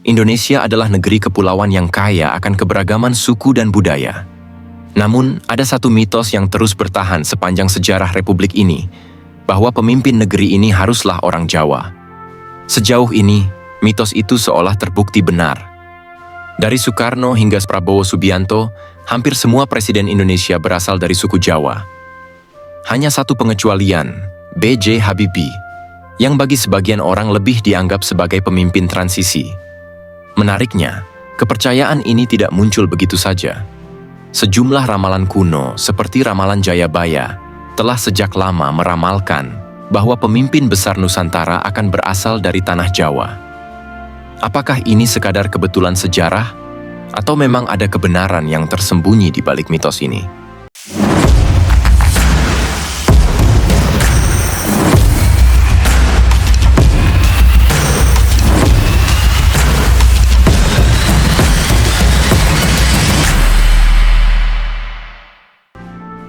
Indonesia adalah negeri kepulauan yang kaya akan keberagaman suku dan budaya. Namun, ada satu mitos yang terus bertahan sepanjang sejarah Republik ini, bahwa pemimpin negeri ini haruslah orang Jawa. Sejauh ini, mitos itu seolah terbukti benar. Dari Soekarno hingga Prabowo Subianto, hampir semua presiden Indonesia berasal dari suku Jawa. Hanya satu pengecualian, B.J. Habibie, yang bagi sebagian orang lebih dianggap sebagai pemimpin transisi. Menariknya, kepercayaan ini tidak muncul begitu saja. Sejumlah ramalan kuno, seperti ramalan Jayabaya, telah sejak lama meramalkan bahwa pemimpin besar Nusantara akan berasal dari tanah Jawa. Apakah ini sekadar kebetulan sejarah, atau memang ada kebenaran yang tersembunyi di balik mitos ini?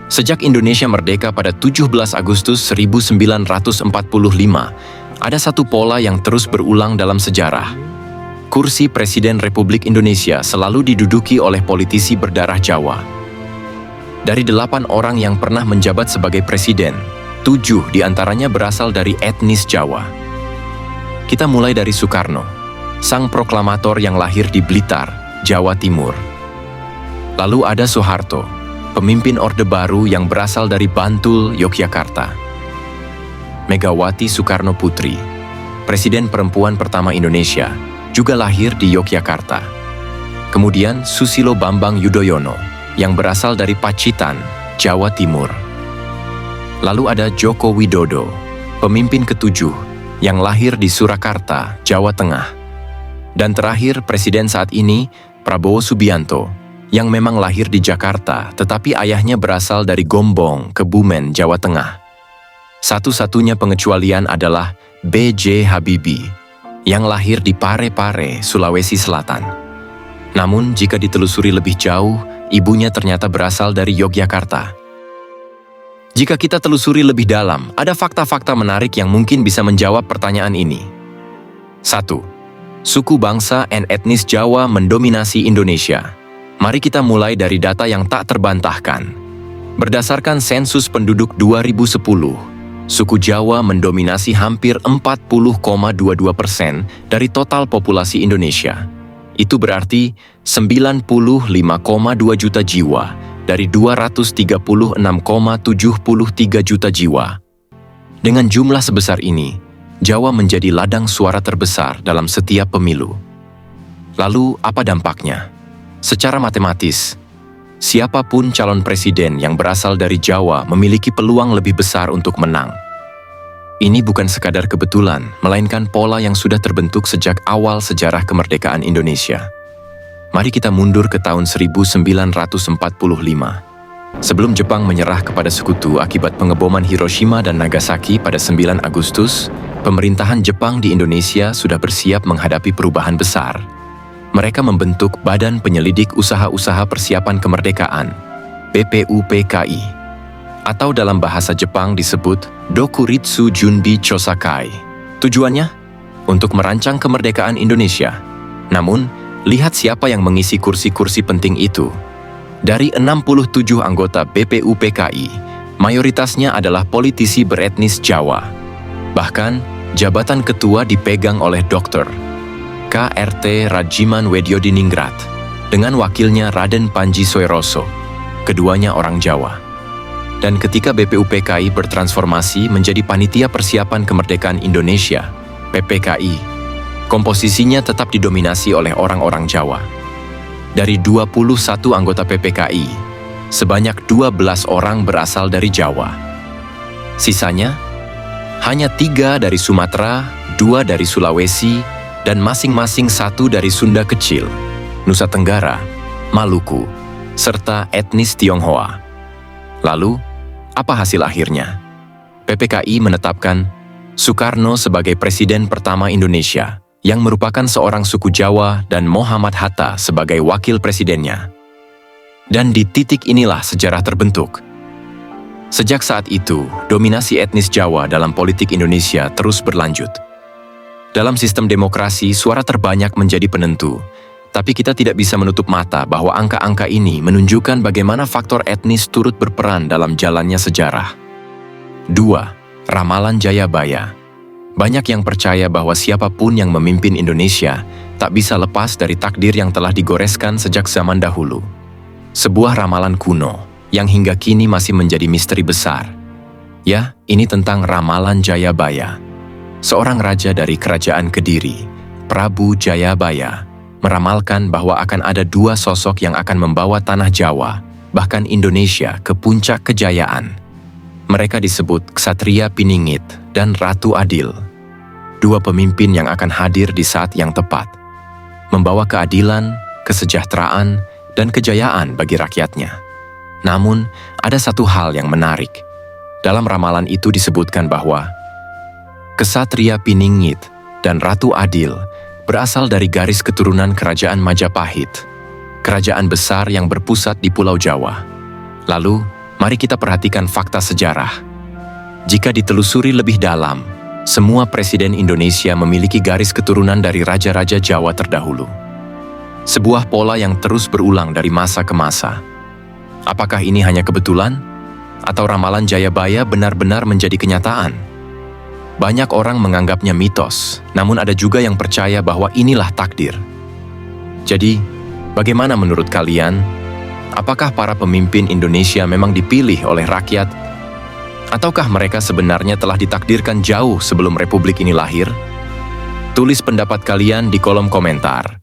Sejak Indonesia merdeka pada 17 Agustus 1945, ada satu pola yang terus berulang dalam sejarah. Kursi Presiden Republik Indonesia selalu diduduki oleh politisi berdarah Jawa. Dari 8 orang yang pernah menjabat sebagai presiden, 7 diantaranya berasal dari etnis Jawa. Kita mulai dari Soekarno, sang proklamator yang lahir di Blitar, Jawa Timur. Lalu ada Soeharto, pemimpin Orde Baru yang berasal dari Bantul, Yogyakarta. Megawati Soekarno Putri, presiden perempuan pertama Indonesia, juga lahir di Yogyakarta. Kemudian Susilo Bambang Yudhoyono, yang berasal dari Pacitan, Jawa Timur. Lalu ada Joko Widodo, pemimpin ketujuh, yang lahir di Surakarta, Jawa Tengah. Dan terakhir, presiden saat ini, Prabowo Subianto, yang memang lahir di Jakarta, tetapi ayahnya berasal dari Gombong, Kebumen, Jawa Tengah. Satu-satunya pengecualian adalah B.J. Habibie, yang lahir di Parepare, Sulawesi Selatan. Namun, jika ditelusuri lebih jauh, ibunya ternyata berasal dari Yogyakarta. Jika kita telusuri lebih dalam, ada fakta-fakta menarik yang mungkin bisa menjawab pertanyaan ini. 1. Suku bangsa dan etnis Jawa mendominasi Indonesia. Mari kita mulai dari data yang tak terbantahkan. Berdasarkan sensus penduduk 2010, suku Jawa mendominasi hampir 40,22% dari total populasi Indonesia. Itu berarti 95,2 juta jiwa dari 236,73 juta jiwa. Dengan jumlah sebesar ini, Jawa menjadi ladang suara terbesar dalam setiap pemilu. Lalu, apa dampaknya? Secara matematis, siapapun calon presiden yang berasal dari Jawa memiliki peluang lebih besar untuk menang. Ini bukan sekadar kebetulan, melainkan pola yang sudah terbentuk sejak awal sejarah kemerdekaan Indonesia. Mari kita mundur ke tahun 1945. Sebelum Jepang menyerah kepada sekutu akibat pengeboman Hiroshima dan Nagasaki pada 9 Agustus, pemerintahan Jepang di Indonesia sudah bersiap menghadapi perubahan besar. Mereka membentuk Badan Penyelidik Usaha-Usaha Persiapan Kemerdekaan, BPUPKI, atau dalam bahasa Jepang disebut Dokuritsu Junbi Chosakai. Tujuannya? Untuk merancang kemerdekaan Indonesia. Namun, lihat siapa yang mengisi kursi-kursi penting itu. Dari 67 anggota BPUPKI, mayoritasnya adalah politisi beretnis Jawa. Bahkan, jabatan ketua dipegang oleh Dr. K.R.T. Rajiman Wedyodiningrat dengan wakilnya Raden Panji Soeroso, keduanya orang Jawa. Dan ketika BPUPKI bertransformasi menjadi Panitia Persiapan Kemerdekaan Indonesia, PPKI, komposisinya tetap didominasi oleh orang-orang Jawa. Dari 21 anggota PPKI, sebanyak 12 orang berasal dari Jawa. Sisanya, hanya 3 dari Sumatera, 2 dari Sulawesi, dan masing-masing 1 dari Sunda Kecil, Nusa Tenggara, Maluku, serta etnis Tionghoa. Lalu, apa hasil akhirnya? PPKI menetapkan Soekarno sebagai presiden pertama Indonesia, yang merupakan seorang suku Jawa, dan Muhammad Hatta sebagai wakil presidennya. Dan di titik inilah sejarah terbentuk. Sejak saat itu, dominasi etnis Jawa dalam politik Indonesia terus berlanjut. Dalam sistem demokrasi, suara terbanyak menjadi penentu. Tapi kita tidak bisa menutup mata bahwa angka-angka ini menunjukkan bagaimana faktor etnis turut berperan dalam jalannya sejarah. 2. Ramalan Jayabaya. Banyak yang percaya bahwa siapapun yang memimpin Indonesia tak bisa lepas dari takdir yang telah digoreskan sejak zaman dahulu. Sebuah ramalan kuno yang hingga kini masih menjadi misteri besar. Ya, ini tentang ramalan Jayabaya. Seorang raja dari kerajaan Kediri, Prabu Jayabaya, meramalkan bahwa akan ada dua sosok yang akan membawa tanah Jawa, bahkan Indonesia, ke puncak kejayaan. Mereka disebut Ksatria Piningit dan Ratu Adil. Dua pemimpin yang akan hadir di saat yang tepat, membawa keadilan, kesejahteraan, dan kejayaan bagi rakyatnya. Namun, ada satu hal yang menarik. Dalam ramalan itu disebutkan bahwa Ksatria Piningit dan Ratu Adil berasal dari garis keturunan Kerajaan Majapahit, kerajaan besar yang berpusat di Pulau Jawa. Lalu, mari kita perhatikan fakta sejarah. Jika ditelusuri lebih dalam, semua presiden Indonesia memiliki garis keturunan dari raja-raja Jawa terdahulu. Sebuah pola yang terus berulang dari masa ke masa. Apakah ini hanya kebetulan? Atau ramalan Jayabaya benar-benar menjadi kenyataan? Banyak orang menganggapnya mitos, namun ada juga yang percaya bahwa inilah takdir. Jadi, bagaimana menurut kalian? Apakah para pemimpin Indonesia memang dipilih oleh rakyat? Ataukah mereka sebenarnya telah ditakdirkan jauh sebelum republik ini lahir? Tulis pendapat kalian di kolom komentar.